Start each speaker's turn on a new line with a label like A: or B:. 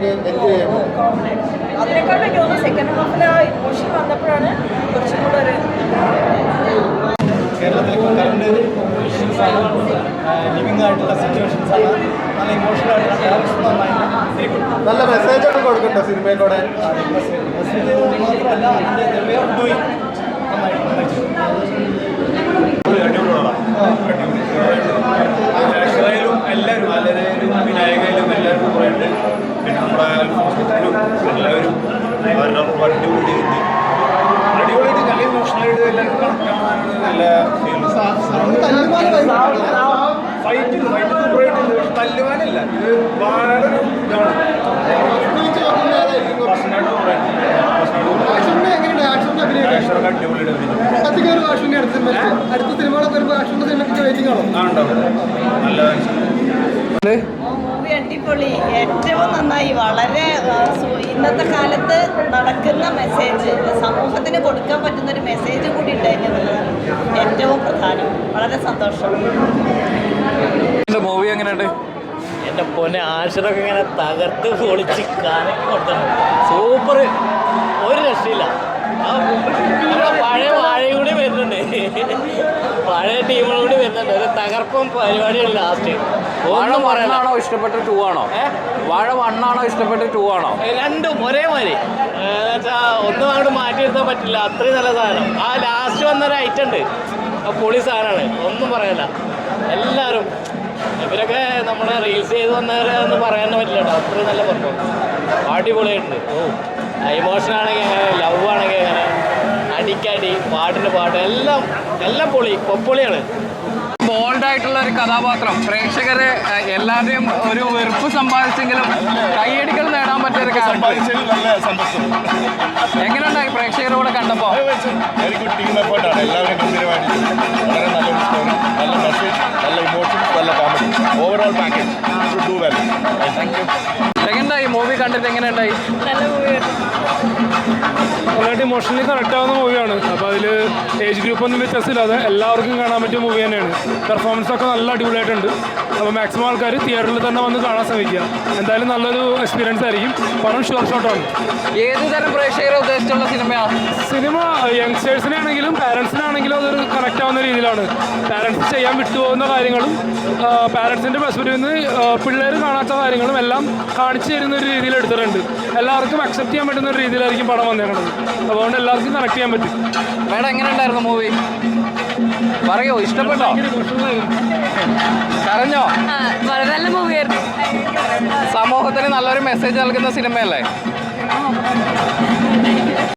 A: നമുക്ക് എൻജോയ് ചെയ്യാൻ പറ്റും.
B: അതിനേക്കാളും എനിക്ക് തോന്നുന്നു സെക്കൻഡ് ഹാഫിൽ ആ ഇമോഷൻ വന്നപ്പോഴാണ് കുറച്ചും കൂടെ ഒരു
C: കേരളത്തിലെ കറണ്ട് ഇഷ്യൂസാണ്, ലിവിങ് ആയിട്ടുള്ള സിറ്റുവേഷൻസാണ്, നല്ല ഇമോഷണൽ ആയിട്ടുള്ള ഡയറക്ഷൻ നന്നായിട്ട്
A: നല്ല മെസ്സേജ് ഒക്കെ കൊടുക്കണ്ടോ സിനിമയിലൂടെ?
C: മെസ്സേജ് മാത്രമല്ല, അതിൻ്റെ വേ ഓഫ് ഡൂയിങ്
D: രക്ഷകയിലും എല്ലാവരും അലരയിലും വിനായകയിലും എല്ലാവരും കുറേയുണ്ട്. പിന്നെ നമ്മുടെ എല്ലാവരും അടിപൊളിയായിട്ട് നല്ല ഇമോഷണലായിട്ട് എല്ലാവർക്കും കണക്റ്റാണ്. നല്ല ഫൈറ്റ് സൂപ്പറായിട്ടുണ്ട്. പക്ഷെ തല്ലുവാനല്ല, ഇത് വളരെ ഇതാണ്.
A: അടുത്ത സിനിമകളൊക്കെ വരുമ്പോൾ ആക്ഷന്റെ സിനിമയ്ക്ക് വെയിറ്റിംഗ് ആണോ?
D: നല്ല
B: മൂവി അടിപൊളി, ഏറ്റവും നന്നായി. വളരെ ഇന്നത്തെ കാലത്ത് നടക്കുന്ന മെസ്സേജ്, സമൂഹത്തിന് കൊടുക്കാൻ പറ്റുന്ന ഒരു മെസ്സേജ് കൂടി ഉണ്ടായിരുന്നുള്ളതാണ് ഏറ്റവും പ്രധാനം. വളരെ സന്തോഷം.
E: മൂവി എങ്ങനെയുണ്ട്?
F: എൻ്റെ പൊന്നെ ആഷിറൊക്കെ ഇങ്ങനെ തകർത്ത് പൊളിച്ച് കലക്കി കൊടുത്തത് സൂപ്പർ, ഒരു രക്ഷയില്ല. പഴയ വാഴയും കൂടി വരുന്നുണ്ട്, പഴയ ടീമുകൾ കൂടി വരുന്നുണ്ട്. ഒരു തകർപ്പം പരിപാടിയാണ് ലാസ്റ്റ്.
E: വാഴ 1 ആണോ ഇഷ്ടപ്പെട്ട 2 ആണോ? വാഴ 1 ആണോ ഇഷ്ടപ്പെട്ട 2 ആണോ?
F: രണ്ടും ഒരേമാതിരി. ഒന്നും അങ്ങോട്ട് മാറ്റിയെടുത്താൻ പറ്റില്ല, അത്രയും നല്ല സാധനം. ആ ലാസ്റ്റ് വന്നൊരു ഐറ്റം ഉണ്ട്, പൊളി സാധനമാണ്, ഒന്നും പറയല്ല. എല്ലാവരും ഇവരൊക്കെ നമ്മുടെ റീൽസ് ചെയ്ത് വന്നവരെന്ന് പറയാൻ പറ്റില്ല കേട്ടോ, അത്രയും നല്ല പെർഫോമൻസ്, അടിപൊളിയായിട്ടുണ്ട്. ഇമോഷൻ ആണെങ്കിൽ എങ്ങനെ, ലവ് ആണെങ്കിൽ എങ്ങനെ, അടിക്കടി, പാട്ടിന് പാട്ട്, എല്ലാം പൊളിയാണ്.
E: ബോൾഡായിട്ടുള്ള ഒരു കഥാപാത്രം പ്രേക്ഷകരെ എല്ലാവരെയും ഒരു വെറുപ്പ് സമ്പാദിച്ചെങ്കിലും കൈയടികൾ നേടാൻ പറ്റിയ ഒരു എങ്ങനെയുണ്ടായി പ്രേക്ഷകരോട് കണ്ടപ്പോൾ?
D: വെരി ഗുഡ് ടീം എഫേർട്ടാണ്. എല്ലാവരും ഗംഭീരമായിട്ട് വളരെ നല്ലൊരു സ്റ്റോറി, നല്ല മെസ്സേജ്, നല്ല ഇമോഷൻസ്, നല്ല comedy, overall package should do well. Thank you.
E: എങ്ങനെയുണ്ടായി മൂവി കണ്ടിട്ട്? എങ്ങനെയുണ്ടായി?
B: നല്ല മൂവിയാണ്,
G: നല്ലതായിട്ട് ഇമോഷണലി കണക്ട് ആവുന്ന മൂവിയാണ്. അപ്പോൾ അതിൽ ഏജ് ഗ്രൂപ്പ് ഒന്നും വ്യത്യാസമില്ലാതെ എല്ലാവർക്കും കാണാൻ പറ്റിയ മൂവി തന്നെയാണ്. പെർഫോമൻസ് ഒക്കെ നല്ല അടിപൊളിയായിട്ടുണ്ട്. അപ്പോൾ മാക്സിമം ആൾക്കാർ തിയേറ്ററിൽ തന്നെ വന്ന് കാണാൻ ശ്രമിക്കുക. എന്തായാലും നല്ലൊരു എക്സ്പീരിയൻസ് ആയിരിക്കും. പണം ഷുവർ ഷോട്ടാണ്.
E: ഏത് തരം പ്രേക്ഷകരെ ഉദ്ദേശിച്ചുള്ള സിനിമയാണ്?
G: സിനിമ യങ്സ്റ്റേഴ്സിനാണെങ്കിലും പാരൻസിനാണെങ്കിലും അതൊരു കണക്ട് ആവുന്ന രീതിയിലാണ്. പാരൻസ് ചെയ്യാൻ വിട്ടുപോകുന്ന കാര്യങ്ങളും പാരൻസിൻ്റെ പെർസ്പെക്റ്റീവിൽ നിന്ന് പിള്ളേർ കാണാത്ത കാര്യങ്ങളും എല്ലാം കാണിച്ചു തരുന്ന ഒരു രീതിയിൽ എടുത്തിട്ടുണ്ട്. എല്ലാവർക്കും അക്സെപ്റ്റ് ചെയ്യാൻ പറ്റുന്ന ഒരു രീതിയിലായിരിക്കും പടം വന്നേക്കുന്നത്. അതുകൊണ്ട് എല്ലാവർക്കും കണക്ട് ചെയ്യാൻ പറ്റും.
E: മേഡം എങ്ങനെയുണ്ടായിരുന്നു മൂവി? പറയോ, ഇഷ്ടപ്പെട്ടോ? കരഞ്ഞോ?
B: വളരെ നല്ല മൂവിയായിരുന്നു.
E: സമൂഹത്തിന് നല്ലൊരു മെസ്സേജ് നൽകുന്ന സിനിമയല്ലേ?